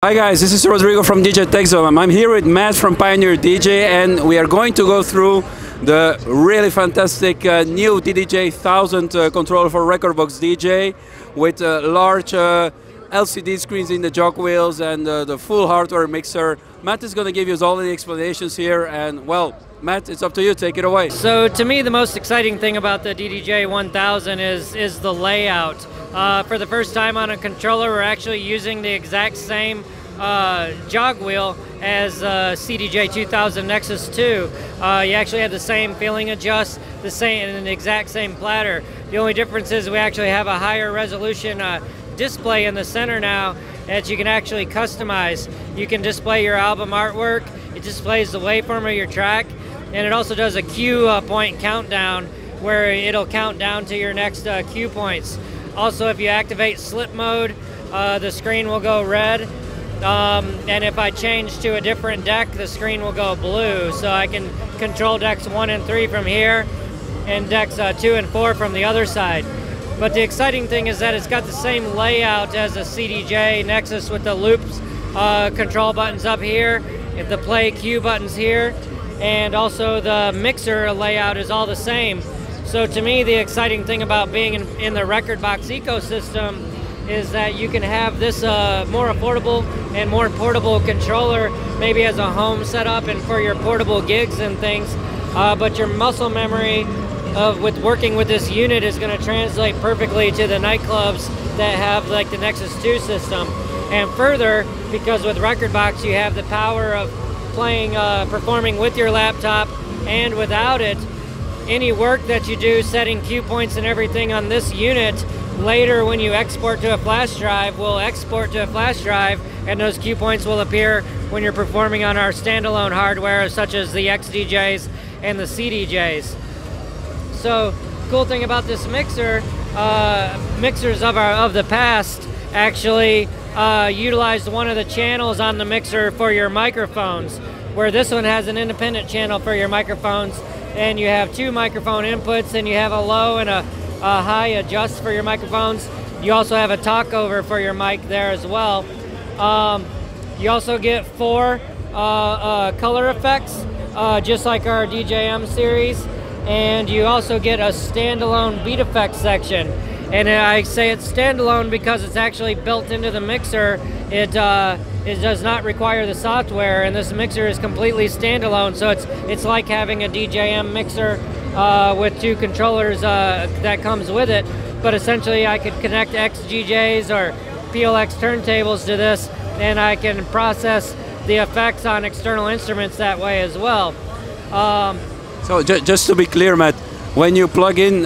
Hi guys, this is Rodrigo from DJ-1000. I'm here with Matt from Pioneer DJ, and we are going to go through the really fantastic new DDJ-1000 controller for Rekordbox DJ with large LCD screens in the jog wheels and the full hardware mixer. Matt is going to give you all the explanations here, and well, Matt, it's up to you. Take it away. So to me, the most exciting thing about the DDJ-1000 is the layout. For the first time on a controller, we're actually using the exact same jog wheel as CDJ-2000 Nexus 2. You actually have the same feeling adjust, the exact same platter. The only difference is we actually have a higher resolution display in the center now that you can actually customize. You can display your album artwork, it displays the waveform of your track, and it also does a cue point countdown where it'll count down to your next cue points. Also, if you activate slip mode, the screen will go red, and if I change to a different deck, the screen will go blue. So I can control decks 1 and 3 from here, and decks 2 and 4 from the other side. But the exciting thing is that it's got the same layout as a CDJ Nexus with the loops control buttons up here, the play cue buttons here, and also the mixer layout is all the same. So to me, the exciting thing about being in the Rekordbox ecosystem is that you can have this more affordable and more portable controller, maybe as a home setup and for your portable gigs and things, but your muscle memory with working with this unit is going to translate perfectly to the nightclubs that have like the Nexus 2 system. And further, because with Rekordbox you have the power of playing, performing with your laptop and without it. Any work that you do setting cue points and everything on this unit, later when you export to a flash drive, will export to a flash drive, and those cue points will appear when you're performing on our standalone hardware such as the XDJs and the CDJs. So, cool thing about this mixer, mixers of the past actually utilized one of the channels on the mixer for your microphones, where this one has an independent channel for your microphones, and you have 2 microphone inputs, and you have a low and a high adjust for your microphones. You also have a talkover for your mic there as well. You also get 4 color effects, just like our DJM series, and you also get a standalone beat effects section. And I say it's standalone because it's actually built into the mixer. It does not require the software, and this mixer is completely standalone. So it's like having a DJM mixer with 2 controllers that comes with it. But essentially, I could connect XGJs or PLX turntables to this, and I can process the effects on external instruments that way as well. So just to be clear, Matt, when you plug in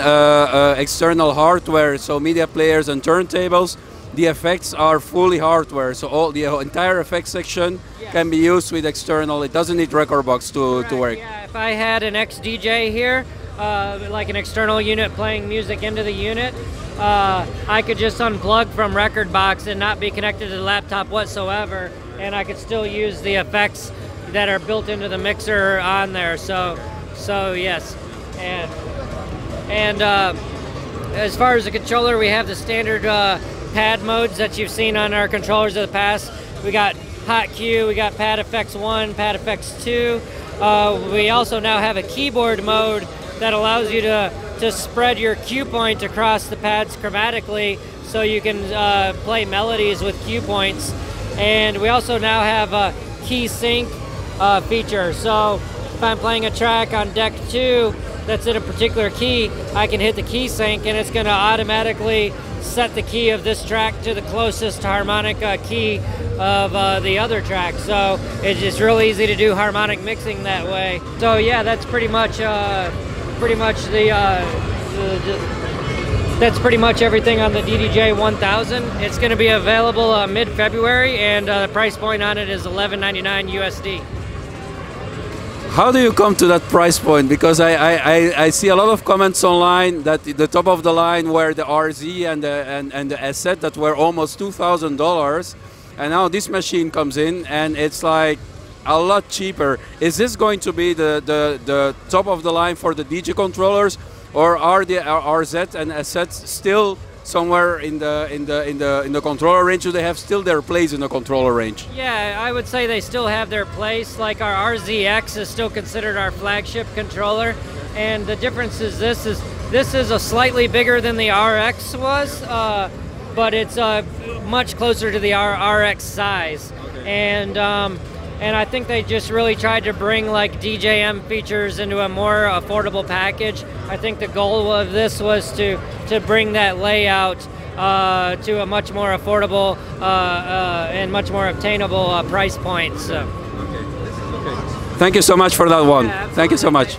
external hardware, so media players and turntables, the effects are fully hardware. So all the entire effects section can be used with external. It doesn't need Rekordbox to work. Yeah, if I had an XDJ here, like an external unit playing music into the unit, I could just unplug from Rekordbox and not be connected to the laptop whatsoever, and I could still use the effects that are built into the mixer on there. So yes. And as far as the controller, we have the standard pad modes that you've seen on our controllers of the past. We got Hot Cue, we got Pad Effects 1, Pad Effects 2. We also now have a keyboard mode that allows you to spread your cue point across the pads chromatically, so you can play melodies with cue points. And we also now have a key sync feature. So if I'm playing a track on deck 2 that's in a particular key, I can hit the key sync, and it's going to automatically set the key of this track to the closest harmonic key of the other track. So it's just real easy to do harmonic mixing that way. So yeah, that's pretty much that's pretty much everything on the DDJ-1000. It's going to be available mid-February, and the price point on it is $11.99 USD. How do you come to that price point? Because I see a lot of comments online that the top of the line were the RZ and the Asset that were almost $2,000, and now this machine comes in and it's like a lot cheaper. Is this going to be the top of the line for the DJ controllers, or are the RZ and Assets still somewhere in the controller range? Do they have still their place in the controller range? Yeah, I would say they still have their place. Like our RZX is still considered our flagship controller, and the difference is this is a slightly bigger than the RX was, but it's much closer to the RX size. Okay. And I think they just really tried to bring like DJM features into a more affordable package. I think the goal of this was to bring that layout to a much more affordable and much more obtainable price point. So. Okay. Thank you so much for that one. Yeah, thank you so much.